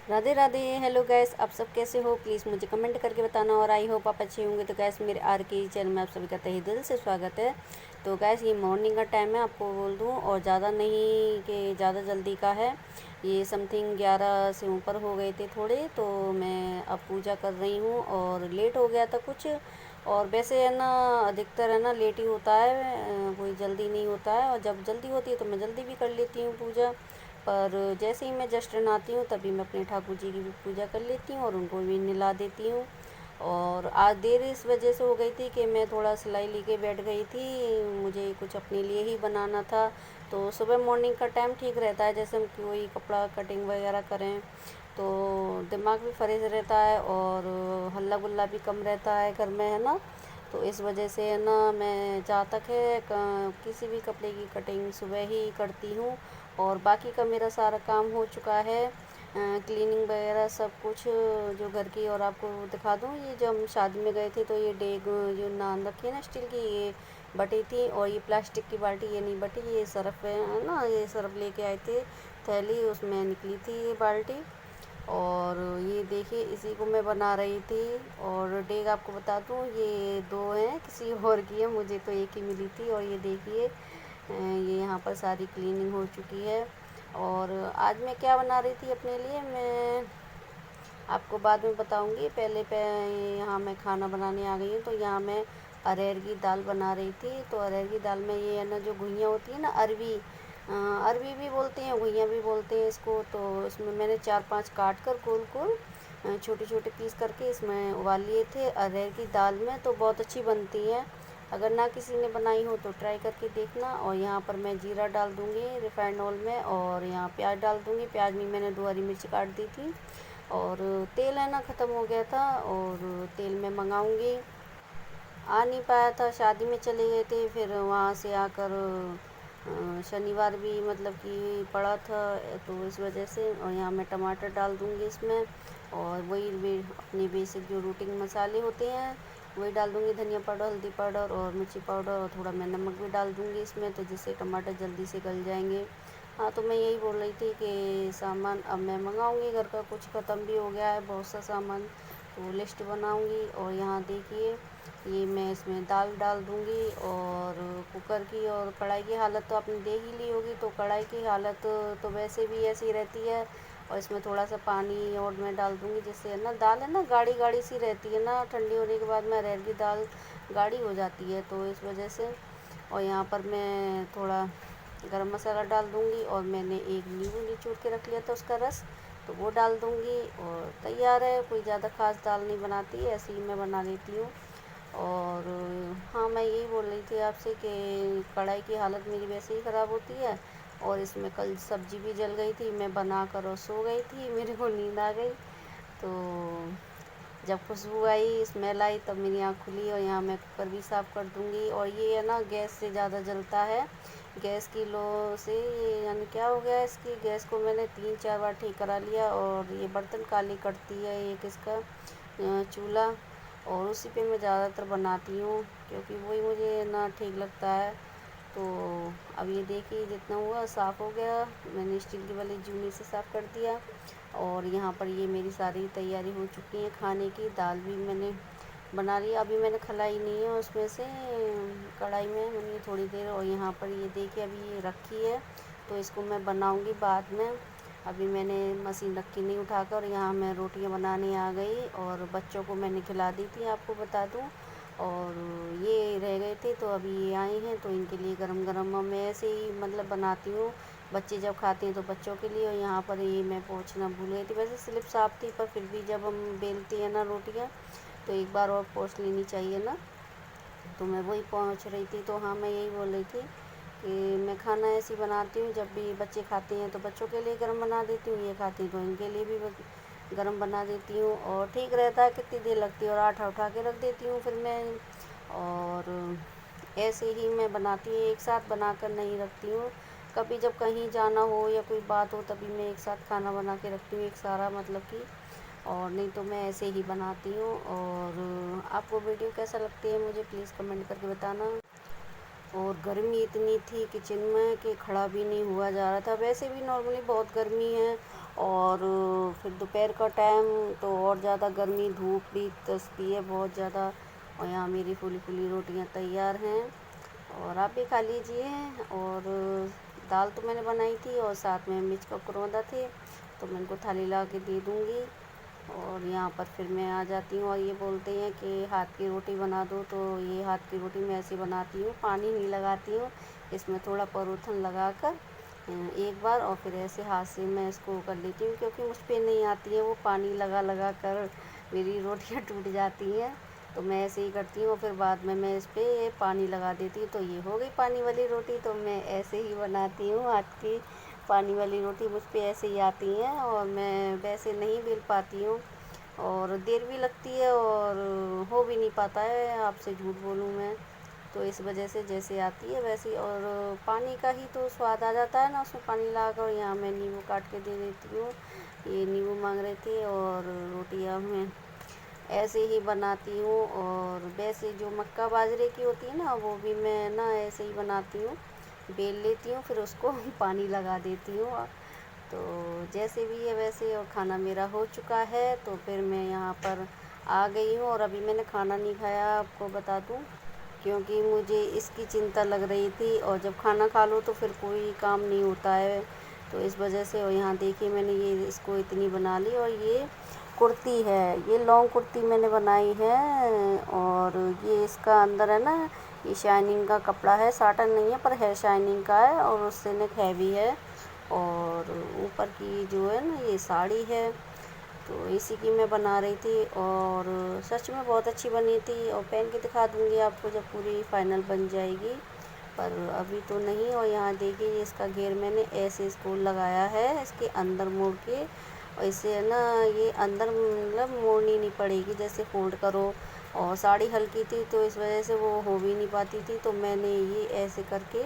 Radhe Radhe. Hello guys, आप सब कैसे हो? प्लीज़ मुझे कमेंट करके बताना और आई होप आप अच्छे होंगे। तो गैस मेरे आर के चैनल में आप सभी का तहे दिल से स्वागत है। तो गैस ये मॉर्निंग का टाइम है, आपको बोल दूं, और ज़्यादा नहीं कि ज़्यादा जल्दी का है। ये समथिंग 11 से ऊपर हो गए थे थोड़े, तो मैं अब पूजा कर रही हूँ और लेट हो गया था कुछ। और वैसे है ना, अधिकतर है ना लेट ही होता है, कोई जल्दी नहीं होता है। और जब जल्दी होती है तो मैं जल्दी भी कर लेती हूँ पूजा। पर जैसे ही मैं जस्ट नहाती हूँ तभी मैं अपने ठाकुर जी की भी पूजा कर लेती हूँ और उनको भी नहला देती हूँ। और आज देर इस वजह से हो गई थी कि मैं थोड़ा सिलाई लेके बैठ गई थी, मुझे कुछ अपने लिए ही बनाना था। तो सुबह मॉर्निंग का टाइम ठीक रहता है, जैसे हम कोई कपड़ा कटिंग वगैरह करें तो दिमाग भी फ्रेश रहता है और हल्ला गुल्ला भी कम रहता है घर में, है ना। तो इस वजह से है ना, मैं जहाँ तक है किसी भी कपड़े की कटिंग सुबह ही करती हूँ। और बाकी का मेरा सारा काम हो चुका है, क्लीनिंग वगैरह सब कुछ जो घर की। और आपको दिखा दूँ, ये जो हम शादी में गए थे तो ये डेग जो नान रखी है ना स्टील की, ये बटी थी। और ये प्लास्टिक की बाल्टी ये नहीं बटी, ये सरफ है ना, ये सरफ लेके आए थे थैली, उसमें निकली थी ये बाल्टी। और ये देखिए इसी को मैं बना रही थी। और डेग आपको बता दूँ, ये दो हैं, किसी और की है, मुझे तो एक ही मिली थी। और ये देखिए ये यहाँ पर सारी क्लीनिंग हो चुकी है। और आज मैं क्या बना रही थी अपने लिए, मैं आपको बाद में बताऊंगी। पहले यहाँ मैं खाना बनाने आ गई हूँ। तो यहाँ मैं अरहर की दाल बना रही थी। तो अरहर की दाल में ये है ना, जो घुइयाँ होती है ना, अरवी, अरवी भी बोलते हैं, घुइयाँ भी बोलते हैं इसको। तो इसमें मैंने 4-5 काट कर गोल गोल छोटे छोटे पीस करके इसमें उबाल लिए थे अरहर की दाल में। तो बहुत अच्छी बनती है, अगर ना किसी ने बनाई हो तो ट्राई करके देखना। और यहाँ पर मैं जीरा डाल दूँगी रिफाइंड ऑयल में, और यहाँ प्याज डाल दूँगी। प्याज में मैंने 2 हरी मिर्च काट दी थी। और तेल है ना ख़त्म हो गया था, और तेल मैं मंगाऊँगी। आ नहीं पाया था, शादी में चले गए थे, फिर वहाँ से आकर शनिवार भी मतलब कि पड़ा था, तो इस वजह से। और यहाँ मैं टमाटर डाल दूँगी इसमें, और वही अपने बेसिक जो रूटीन मसाले होते हैं वही डाल दूँगी, धनिया पाउडर, हल्दी पाउडर और मिर्ची पाउडर, और थोड़ा मैं नमक भी डाल दूँगी इसमें, तो जिससे टमाटर जल्दी से गल जाएंगे। हाँ, तो मैं यही बोल रही थी कि सामान अब मैं मंगाऊँगी, घर का कुछ ख़त्म भी हो गया है, बहुत सा सामान, तो लिस्ट बनाऊँगी। और यहाँ देखिए ये मैं इसमें दाल डाल दूँगी। और कुकर की और कढ़ाई की हालत तो आपने देख ही ली होगी। तो कढ़ाई की हालत तो वैसे भी ऐसी रहती है, और इसमें थोड़ा सा पानी और मैं डाल दूँगी, जिससे है ना दाल है ना गाढ़ी गाढ़ी सी रहती है ना, ठंडी होने के बाद में अरहर की दाल गाढ़ी हो जाती है, तो इस वजह से। और यहाँ पर मैं थोड़ा गरम मसाला डाल दूँगी, और मैंने एक नींबू निचोड़ के रख लिया था उसका रस, तो वो डाल दूँगी और तैयार है। कोई ज़्यादा ख़ास दाल नहीं बनाती, ऐसे ही मैं बना लेती हूँ। और हाँ, मैं यही बोल रही थी आपसे कि कढ़ाई की हालत मेरी वैसे ही ख़राब होती है। और इसमें कल सब्ज़ी भी जल गई थी, मैं बनाकर और सो गई थी, मेरे को नींद आ गई। तो जब खुशबू आई, स्मेल आई, तब मेरी आँख खुली। और यहाँ मैं कुकर भी साफ़ कर दूँगी। और ये है ना गैस से ज़्यादा जलता है, गैस की लो से, ये यानी क्या हो गया, इसकी गैस को मैंने 3-4 बार ठीक करा लिया। और ये बर्तन काली करती है एक इसका चूल्हा, और उसी पे मैं ज़्यादातर बनाती हूँ, क्योंकि वही मुझे ना ठीक लगता है। तो अब ये देखिए जितना हुआ साफ़ हो गया, मैंने स्टील की वाली जूनी से साफ़ कर दिया। और यहाँ पर ये मेरी सारी तैयारी हो चुकी है खाने की। दाल भी मैंने बना लिया, अभी मैंने खलाई नहीं है उसमें से कढ़ाई में, मैंने थोड़ी देर। और यहाँ पर ये देखिए अभी ये रखी है, तो इसको मैं बनाऊँगी बाद में। अभी मैंने मशीन रखी नहीं उठाकर, और यहाँ मैं रोटियाँ बनाने आ गई, और बच्चों को मैंने खिला दी थी आपको बता दूँ। और ये रह गए थे, तो अभी ये आए हैं, तो इनके लिए गरम गरम मैं ऐसे ही मतलब बनाती हूँ, बच्चे जब खाते हैं तो बच्चों के लिए। और यहाँ पर ये मैं पोंछना भूल गई थी, वैसे स्लिप साफ थी, पर फिर भी जब हम बेलते हैं ना रोटियाँ, तो एक बार और पोंछ लेनी चाहिए ना। तो मैं वही पोंछ रही थी। तो हाँ, मैं यही बोल रही थी कि मैं खाना ऐसे ही बनाती हूँ, जब भी बच्चे खाते हैं तो बच्चों के लिए गर्म बना देती हूँ, ये खाती हैं तो इनके लिए भी गर्म बना देती हूँ, और ठीक रहता है। कितनी देर लगती है, और आटा उठा के रख देती हूँ फिर मैं। और ऐसे ही मैं बनाती हूँ, एक साथ बनाकर नहीं रखती हूँ। कभी जब कहीं जाना हो या कोई बात हो, तभी मैं एक साथ खाना बना के रखती हूँ, एक सारा मतलब कि। और नहीं तो मैं ऐसे ही बनाती हूँ। और आपको वीडियो कैसा लगती है मुझे प्लीज़ कमेंट करके बताना। और गर्मी इतनी थी किचन में कि खड़ा भी नहीं हुआ जा रहा था, वैसे भी नॉर्मली बहुत गर्मी है। और फिर दोपहर का टाइम तो और ज़्यादा गर्मी, धूप भी दसती है बहुत ज़्यादा। और यहाँ मेरी फूली फूली रोटियाँ तैयार हैं और आप भी खा लीजिए। और दाल तो मैंने बनाई थी और साथ में मिर्च का करौंदा थे, तो मैं इनको थाली ला के दे दूँगी। और यहाँ पर फिर मैं आ जाती हूँ और ये बोलते हैं कि हाथ की रोटी बना दो, तो ये हाथ की रोटी मैं ऐसे बनाती हूँ, पानी नहीं लगाती हूँ, इसमें थोड़ा परूथन लगाकर एक बार और फिर ऐसे हाथ से मैं इसको कर लेती हूँ, क्योंकि मुझ पे नहीं आती है वो, पानी लगा लगा कर मेरी रोटियाँ टूट जाती हैं। तो मैं ऐसे ही करती हूँ, फिर बाद में मैं इस पर पानी लगा देती हूँ, तो ये हो गई पानी वाली रोटी। तो मैं ऐसे ही बनाती हूँ हाथ की पानी वाली रोटी, मुझ पे ऐसे ही आती हैं और मैं वैसे नहीं बेल पाती हूँ और देर भी लगती है और हो भी नहीं पाता है, आपसे झूठ बोलूँ मैं। तो इस वजह से जैसे आती है वैसे, और पानी का ही तो स्वाद आ जाता है ना उसमें पानी लगाकर। यहाँ मैं नींबू काट के दे देती हूँ, ये नींबू मांग रहे थे। और रोटियाँ मैं ऐसे ही बनाती हूँ। और वैसे जो मक्का बाजरे की होती है ना, वो भी मैं ना ऐसे ही बनाती हूँ, बेल लेती हूँ फिर उसको पानी लगा देती हूँ। तो जैसे भी है वैसे। और खाना मेरा हो चुका है, तो फिर मैं यहाँ पर आ गई हूँ और अभी मैंने खाना नहीं खाया, आपको बता दूँ, क्योंकि मुझे इसकी चिंता लग रही थी। और जब खाना खा लो तो फिर कोई काम नहीं होता है, तो इस वजह से। और यहाँ देखिए मैंने ये इसको इतनी बना ली। और ये कुर्ती है, ये लॉन्ग कुर्ती मैंने बनाई है। और ये इसका अंदर है ना, ये शाइनिंग का कपड़ा है, साटन नहीं है पर है शाइनिंग का है, और उससे नेक हैवी है। और ऊपर की जो है ना ये साड़ी है, तो इसी की मैं बना रही थी। और सच में बहुत अच्छी बनी थी, और पहन के दिखा दूँगी आपको जब पूरी फाइनल बन जाएगी, पर अभी तो नहीं। और यहाँ देखिए इसका घेर मैंने ऐसे इसको लगाया है, इसके अंदर मोड़ के। और इसे है ना ये अंदर मतलब मोड़नी नहीं पड़ेगी, जैसे फोल्ड करो। और साड़ी हल्की थी तो इस वजह से वो हो भी नहीं पाती थी, तो मैंने ये ऐसे करके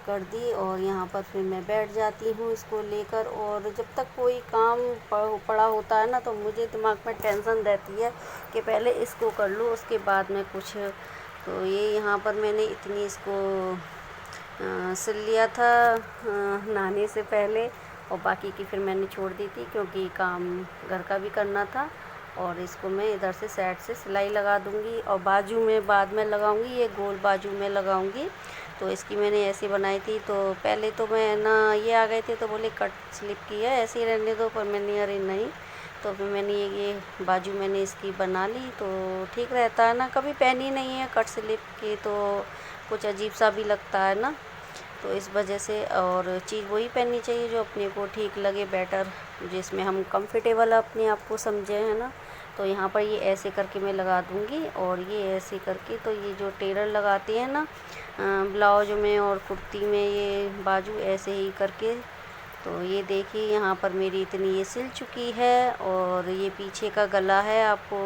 कर दी। और यहाँ पर फिर मैं बैठ जाती हूँ इसको लेकर। और जब तक कोई काम पड़ा होता है ना, तो मुझे दिमाग में टेंशन रहती है कि पहले इसको कर लूँ उसके बाद में कुछ। तो ये यहाँ पर मैंने इतनी इसको सिल लिया था नहाने से पहले, और बाकी की फिर मैंने छोड़ दी थी क्योंकि काम घर का भी करना था। और इसको मैं इधर से साइड से सिलाई लगा दूँगी, और बाजू में बाद में लगाऊँगी, ये गोल बाजू में लगाऊँगी। तो इसकी मैंने ऐसी बनाई थी, तो पहले तो मैं ना ये आ गए थे तो बोले कट स्लिप की है ऐसे ही रहने दो, पर मैंने अरे नहीं। तो फिर मैंने ये बाजू मैंने इसकी बना ली, तो ठीक रहता है ना, कभी पहनी नहीं है कट स्लिप की, तो कुछ अजीब सा भी लगता है ना, तो इस वजह से। और चीज़ वही पहननी चाहिए जो अपने को ठीक लगे, बेटर, जिसमें हम कंफर्टेबल अपने आप को समझे, है ना। तो यहाँ पर ये ऐसे करके मैं लगा दूँगी, और ये ऐसे करके, तो ये जो टेलर लगाते हैं ना ब्लाउज में और कुर्ती में, ये बाजू ऐसे ही करके। तो ये देखिए यहाँ पर मेरी इतनी ये सिल चुकी है। और ये पीछे का गला है, आपको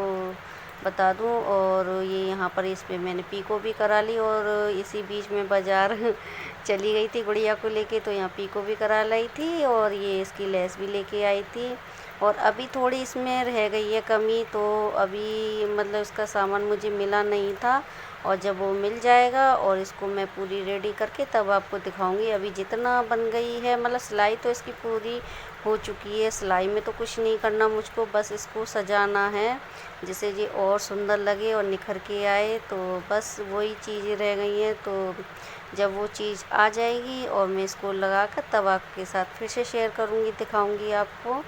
बता दूं। और ये यहाँ पर इस पे मैंने पीको भी करा ली, और इसी बीच में बाज़ार चली गई थी गुड़िया को लेके, तो यहाँ पीको भी करा लाई थी, और ये इसकी लेस भी लेके आई थी। और अभी थोड़ी इसमें रह गई है कमी, तो अभी मतलब इसका सामान मुझे मिला नहीं था, और जब वो मिल जाएगा और इसको मैं पूरी रेडी करके तब आपको दिखाऊंगी। अभी जितना बन गई है, मतलब सिलाई तो इसकी पूरी हो चुकी है, सिलाई में तो कुछ नहीं करना मुझको, बस इसको सजाना है जिससे ये और सुंदर लगे और निखर के आए, तो बस वही चीज़ें रह गई हैं। तो जब वो चीज़ आ जाएगी और मैं इसको लगा कर तब आपके साथ फिर से शेयर करूँगी, दिखाऊँगी आपको।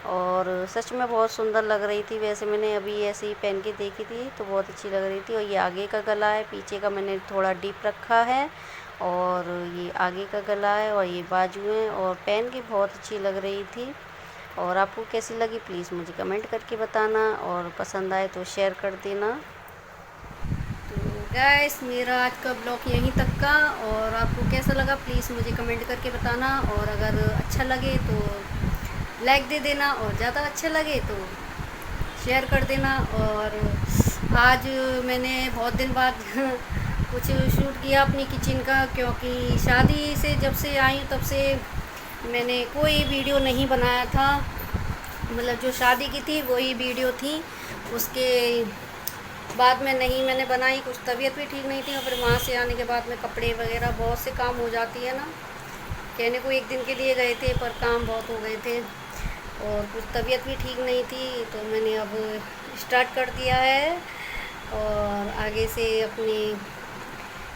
और सच में बहुत सुंदर लग रही थी, वैसे मैंने अभी ऐसे ही पहन के देखी थी तो बहुत अच्छी लग रही थी। और ये आगे का गला है, पीछे का मैंने थोड़ा डीप रखा है, और ये आगे का गला है, और ये बाजू है, और पहन के बहुत अच्छी लग रही थी। और आपको कैसी लगी प्लीज़ मुझे कमेंट करके बताना, और पसंद आए तो शेयर कर देना। तो गाइस मेरा आज का ब्लॉग यहीं तक का, और आपको कैसा लगा प्लीज़ मुझे कमेंट करके बताना। और अगर अच्छा लगे तो लाइक दे देना, और ज़्यादा अच्छा लगे तो शेयर कर देना। और आज मैंने बहुत दिन बाद कुछ शूट किया अपनी किचन का, क्योंकि शादी से जब से आई तब से मैंने कोई वीडियो नहीं बनाया था, मतलब जो शादी की थी वही वीडियो थी, उसके बाद में नहीं मैंने बनाई, कुछ तबीयत भी ठीक नहीं थी। और फिर वहाँ से आने के बाद में कपड़े वगैरह बहुत से काम हो जाती है ना, कहने को एक दिन के लिए गए थे पर काम बहुत हो गए थे, और कुछ तबीयत भी ठीक नहीं थी, तो मैंने अब स्टार्ट कर दिया है। और आगे से अपनी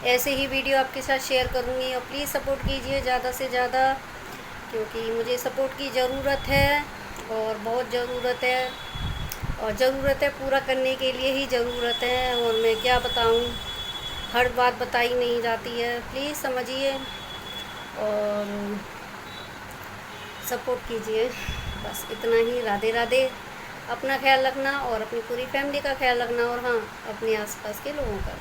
ऐसे ही वीडियो आपके साथ शेयर करूँगी। और प्लीज़ सपोर्ट कीजिए ज़्यादा से ज़्यादा, क्योंकि मुझे सपोर्ट की ज़रूरत है और बहुत ज़रूरत है। और ज़रूरत है पूरा करने के लिए ही ज़रूरत है, और मैं क्या बताऊँ, हर बात बताई नहीं जाती है। प्लीज़ समझिए और सपोर्ट कीजिए। बस इतना ही। राधे राधे। अपना ख्याल रखना और अपनी पूरी फैमिली का ख्याल रखना, और हाँ, अपने आसपास के लोगों का।